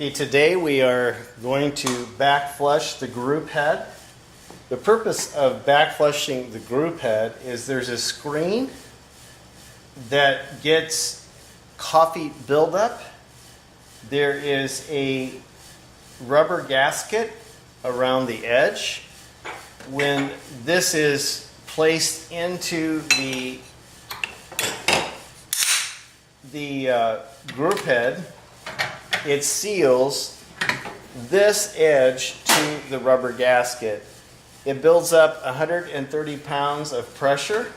Okay, today we are going to backflush the group head. The purpose of backflushing the group head is there's a screen that gets coffee buildup. There is a rubber gasket around the edge. When this is placed into the group head, it seals this edge to the rubber gasket. It builds up 130 pounds of pressure.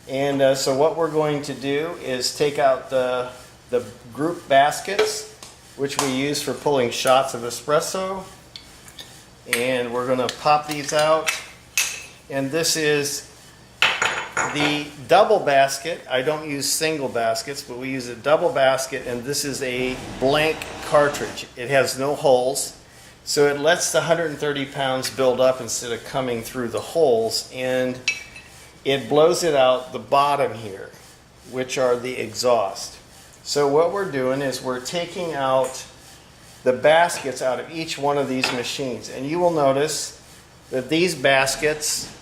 And so what we're going to do is take out the group baskets, which we use for pulling shots of espresso. And we're going to pop these out. And this is the double basket. I don't use single baskets, but we use a double basket, and this is a blank cartridge. It has no holes, so it lets the 130 pounds build up instead of coming through the holes, and it blows it out the bottom here, which are the exhaust. So what we're doing is we're taking out the baskets out of each one of these machines, and you will notice that these baskets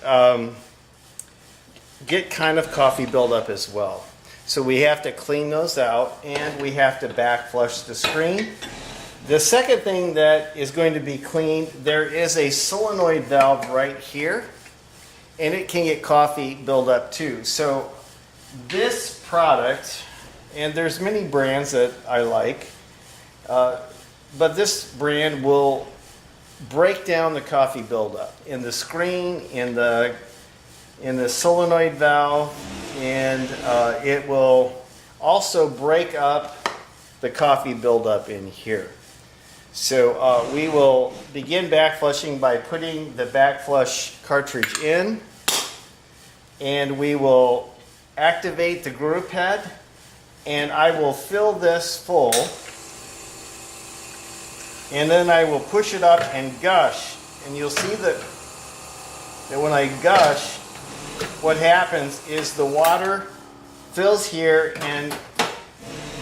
get kind of coffee buildup as well. So we have to clean those out, and we have to backflush the screen. The second thing that is going to be cleaned, there is a solenoid valve right here, and it can get coffee buildup too. So this product, and there's many brands that I like, but this brand will break down the coffee buildup in the screen, in the solenoid valve, and it will also break up the coffee buildup in here. So we will begin backflushing by putting the backflush cartridge in, and we will activate the group head, and I will fill this full, and then I will push it up and gush, and you'll see that when I gush, what happens is the water fills here and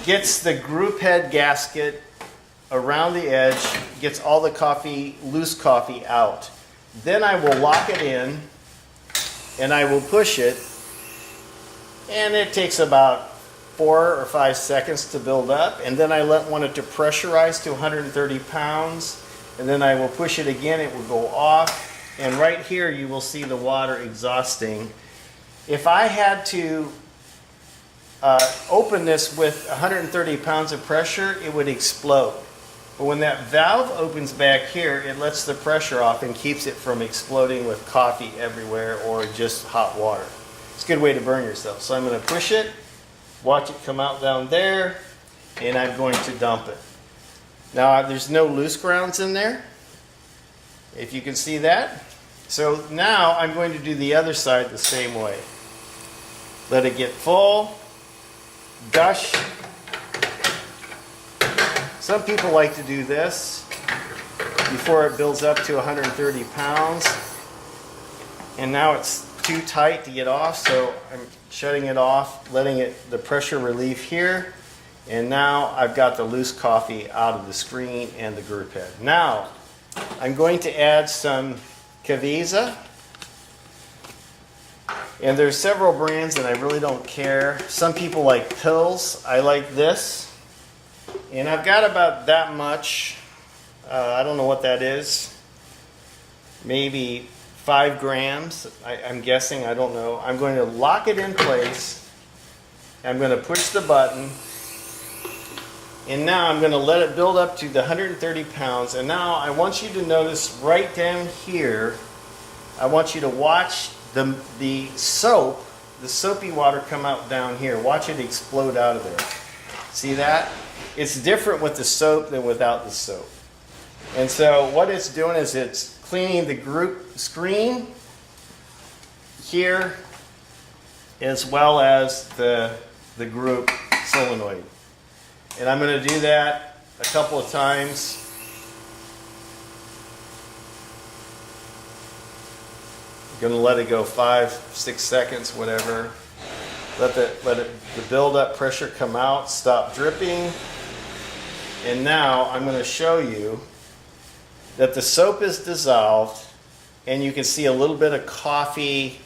gets the group head gasket around the edge, gets all the coffee, loose coffee out. Then I will lock it in, and I will push it, and it takes about 4 or 5 seconds to build up, and then I want it to pressurize to 130 pounds, and then I will push it again, it will go off. And right here you will see the water exhausting. If I had to open this with 130 pounds of pressure, it would explode. But when that valve opens back here, it lets the pressure off and keeps it from exploding with coffee everywhere or just hot water. It's a good way to burn yourself. So I'm going to push it, watch it come out down there, and I'm going to dump it. Now there's no loose grounds in there, if you can see that. So now I'm going to do the other side the same way. Let it get full, gush. Some people like to do this before it builds up to 130 pounds. And now it's too tight to get off, so I'm shutting it off, letting the pressure relieve here. And now I've got the loose coffee out of the screen and the group head. Now, I'm going to add some Caveza, and there's several brands and I really don't care. Some people like pills. I like this, and I've got about that much. I don't know what that is. Maybe 5 grams. I'm guessing. I don't know. I'm going to lock it in place. I'm going to push the button. And now I'm going to let it build up to the 130 pounds. And now I want you to notice right down here, I want you to watch the soap, the soapy water come out down here. Watch it explode out of there. See that? It's different with the soap than without the soap. And so what it's doing is it's cleaning the group screen here as well as the group solenoid. And I'm going to do that a couple of times. I'm going to let it go 5, 6 seconds, whatever. Let the build-up pressure come out, stop dripping. And now I'm going to show you that the soap is dissolved, and you can see a little bit of coffee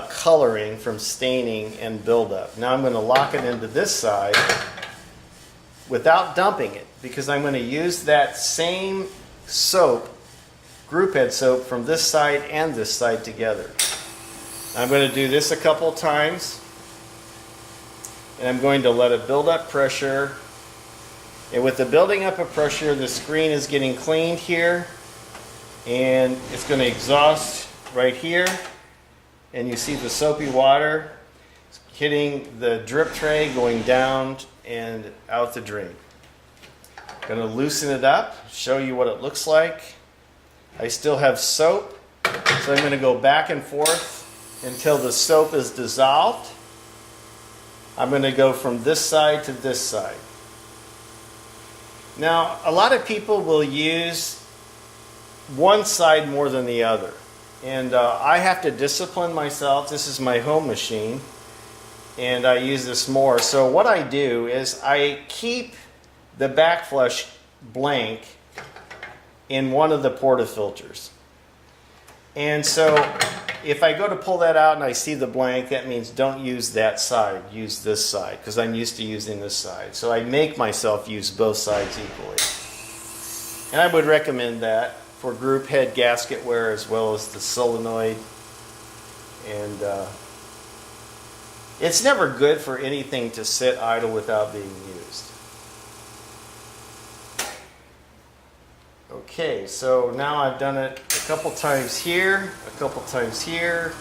coloring from staining and buildup. Now I'm going to lock it into this side without dumping it, because I'm going to use that same soap, group head soap, from this side and this side together. I'm going to do this a couple times, and I'm going to let it build up pressure. And with the building up of pressure, the screen is getting cleaned here, and it's going to exhaust right here. And you see the soapy water hitting the drip tray, going down and out the drain. Going to loosen it up, show you what it looks like. I still have soap, so I'm going to go back and forth until the soap is dissolved. I'm going to go from this side to this side. Now, a lot of people will use one side more than the other. And I have to discipline myself. This is my home machine, and I use this more. So what I do is I keep the Backflush blank in one of the portafilters. And so if I go to pull that out and I see the blank, that means don't use that side, use this side, because I'm used to using this side. So I make myself use both sides equally. And I would recommend that for group head gasket wear as well as the solenoid. And it's never good for anything to sit idle without being used. Okay, so now I've done it a couple times here, a couple times here,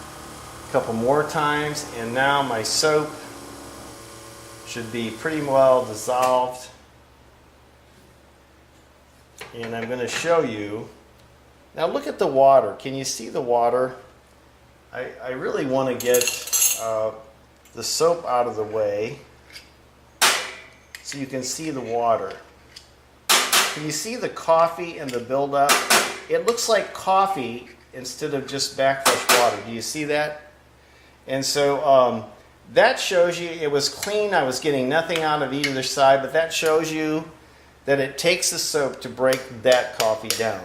a couple more times, and now my soap should be pretty well dissolved. And I'm going to show you. Now look at the water. Can you see the water? I really want to get the soap out of the way so you can see the water. Can you see the coffee and the buildup? It looks like coffee instead of just Backflush water. Do you see that? And so that shows you it was clean. I was getting nothing out of either side, but that shows you that it takes the soap to break that coffee down.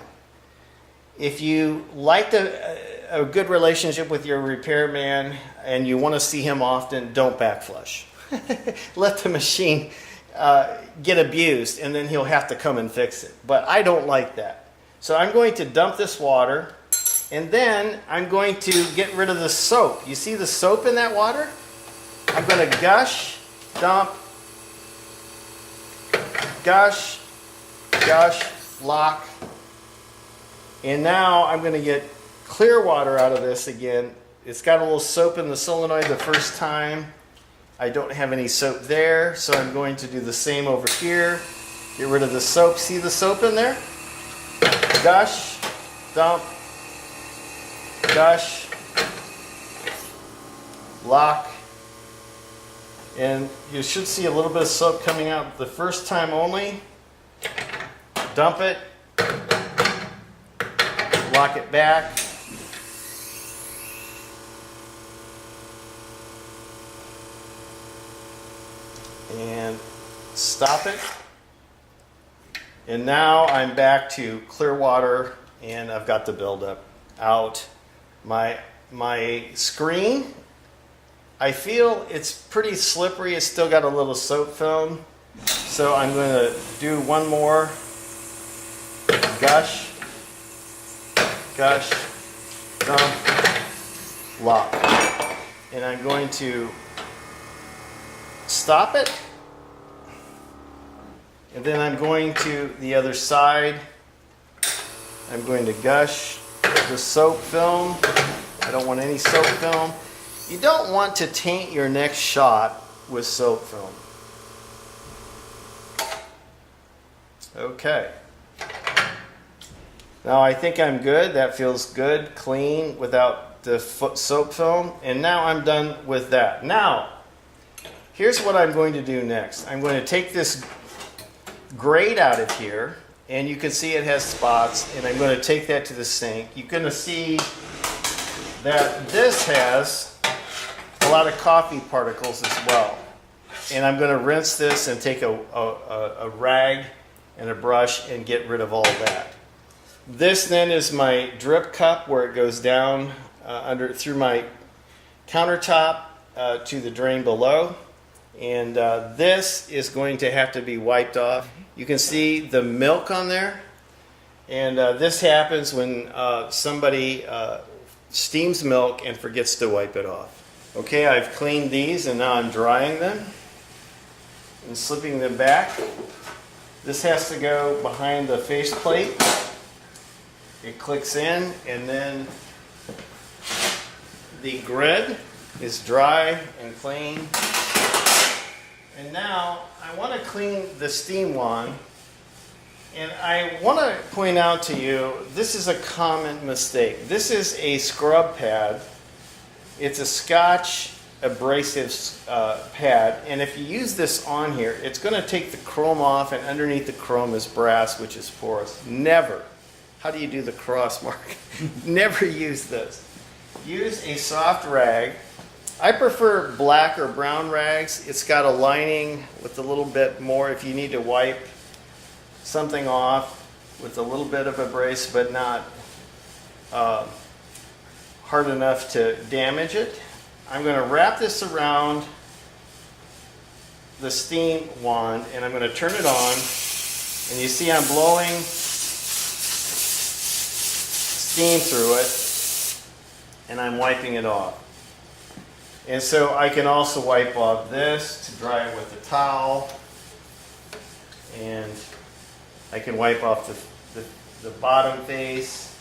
If you like a good relationship with your repairman and you want to see him often, don't Backflush. Let the machine get abused, and then he'll have to come and fix it. But I don't like that. So I'm going to dump this water, and then I'm going to get rid of the soap. You see the soap in that water? I'm going to gush, dump, gush, gush, lock. And now I'm going to get clear water out of this again. It's got a little soap in the solenoid the first time. I don't have any soap there, so I'm going to do the same over here. Get rid of the soap. See the soap in there? Gush, dump, gush, lock. And you should see a little bit of soap coming out the first time only. Dump it. Lock it back. And stop it. And now I'm back to clear water, and I've got the buildup out. My screen, I feel it's pretty slippery. It's still got a little soap film. So I'm going to do one more. Gush, gush, dump, lock. And I'm going to stop it. And then I'm going to the other side. I'm going to gush the soap film. I don't want any soap film. You don't want to taint your next shot with soap film. Okay. Now I think I'm good. That feels good, clean, without the soap film. And now I'm done with that. Now, here's what I'm going to do next. I'm going to take this grate out of here, and you can see it has spots, and I'm going to take that to the sink. You're going to see that this has a lot of coffee particles as well. And I'm going to rinse this and take a rag and a brush and get rid of all that. This then is my drip cup where it goes down through my countertop to the drain below. And this is going to have to be wiped off. You can see the milk on there. And this happens when somebody steams milk and forgets to wipe it off. Okay, I've cleaned these and now I'm drying them and slipping them back. This has to go behind the faceplate. It clicks in, and then the grid is dry and clean. And now I want to clean the steam wand. And I want to point out to you, this is a common mistake. This is a scrub pad. It's a Scotch abrasive pad, and if you use this on here, it's going to take the chrome off, and underneath the chrome is brass, which is porous. Never. How do you do the cross mark? Never use this. Use a soft rag. I prefer black or brown rags. It's got a lining with a little bit more if you need to wipe something off with a little bit of abrasive, but not hard enough to damage it. I'm going to wrap this around the steam wand, and I'm going to turn it on, and you see I'm blowing steam through it, and I'm wiping it off. And so I can also wipe off this to dry it with a towel, and I can wipe off the bottom face,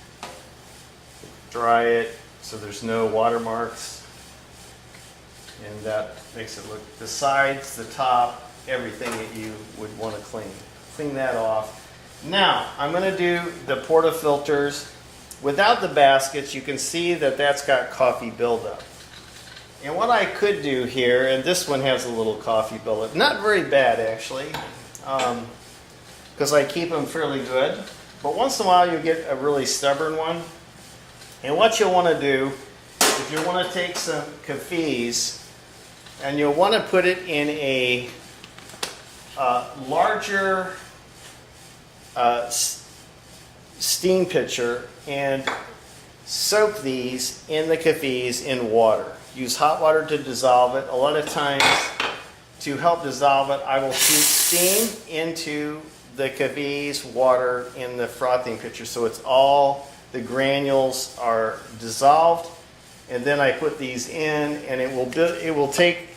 dry it so there's no watermarks. And that makes it look, the sides, the top, everything that you would want to clean. Clean that off. Now, I'm going to do the portafilters. Without the baskets, you can see that that's got coffee buildup. And what I could do here, and this one has a little coffee buildup, not very bad actually, because I keep them fairly good. But once in a while you get a really stubborn one. And what you'll want to do, if you want to take some cafes, and you'll want to put it in a larger steam pitcher and soak these in the cafes in water. Use hot water to dissolve it. A lot of times, to help dissolve it, I will shoot steam into the cafes water in the frothing pitcher, so it's all the granules are dissolved. And then I put these in, and it will take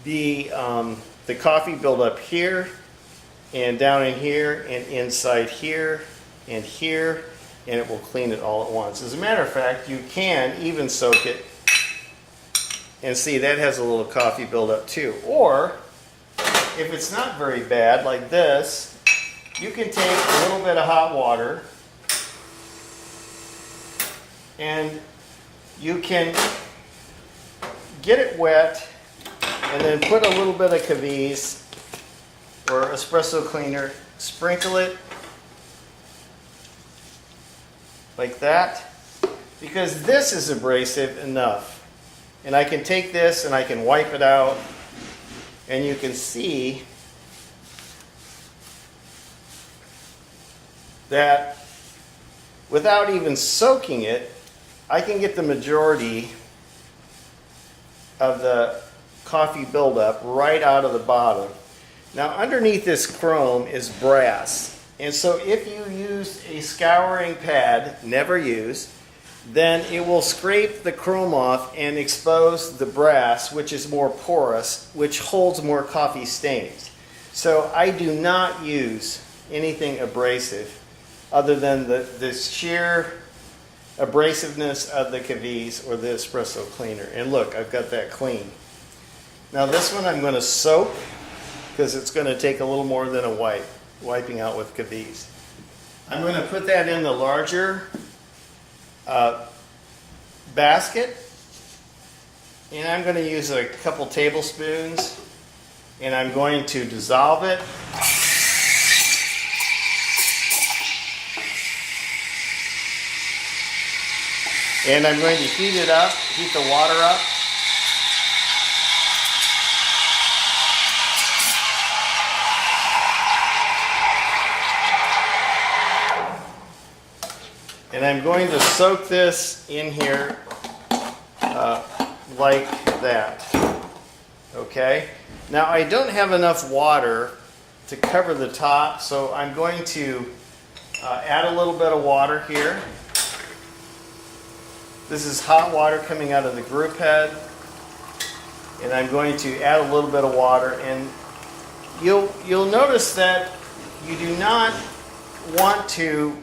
the coffee buildup here, and down in here, and inside here, and here, and it will clean it all at once. As a matter of fact, you can even soak it, and see that has a little coffee buildup too. Or, if it's not very bad, like this, you can take a little bit of hot water, and you can get it wet and then put a little bit of Caviz or espresso cleaner, sprinkle it like that, because this is abrasive enough. And I can take this and I can wipe it out, and you can see that without even soaking it, I can get the majority of the coffee buildup right out of the bottom. Now underneath this chrome is brass, and so if you use a scouring pad, never use, then it will scrape the chrome off and expose the brass, which is more porous, which holds more coffee stains. So I do not use anything abrasive other than the sheer abrasiveness of the Caviz or the espresso cleaner. And look, I've got that clean. Now this one I'm going to soak, because it's going to take a little more than a wipe, wiping out with Caviz. I'm going to put that in the larger basket, and I'm going to use a couple tablespoons, and I'm going to dissolve it. And I'm going to heat it up, heat the water up. And I'm going to soak this in here like that. Okay? Now I don't have enough water to cover the top, so I'm going to add a little bit of water here. This is hot water coming out of the group head. And I'm going to add a little bit of water, and you'll notice that you do not want to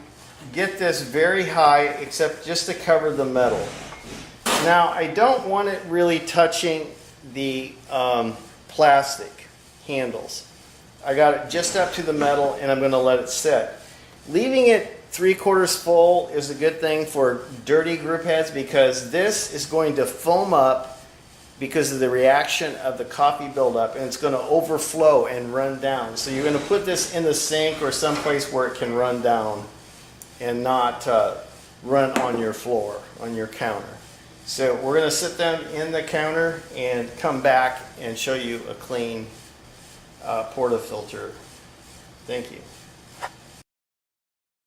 get this very high except just to cover the metal. Now I don't want it really touching the plastic handles. I got it just up to the metal, and I'm going to let it sit. Leaving it 3/4 full is a good thing for dirty group heads, because this is going to foam up because of the reaction of the coffee buildup, and it's going to overflow and run down. So you're going to put this in the sink or someplace where it can run down and not run on your floor, on your counter. So we're going to sit them in the counter and come back and show you a clean portafilter. Thank you.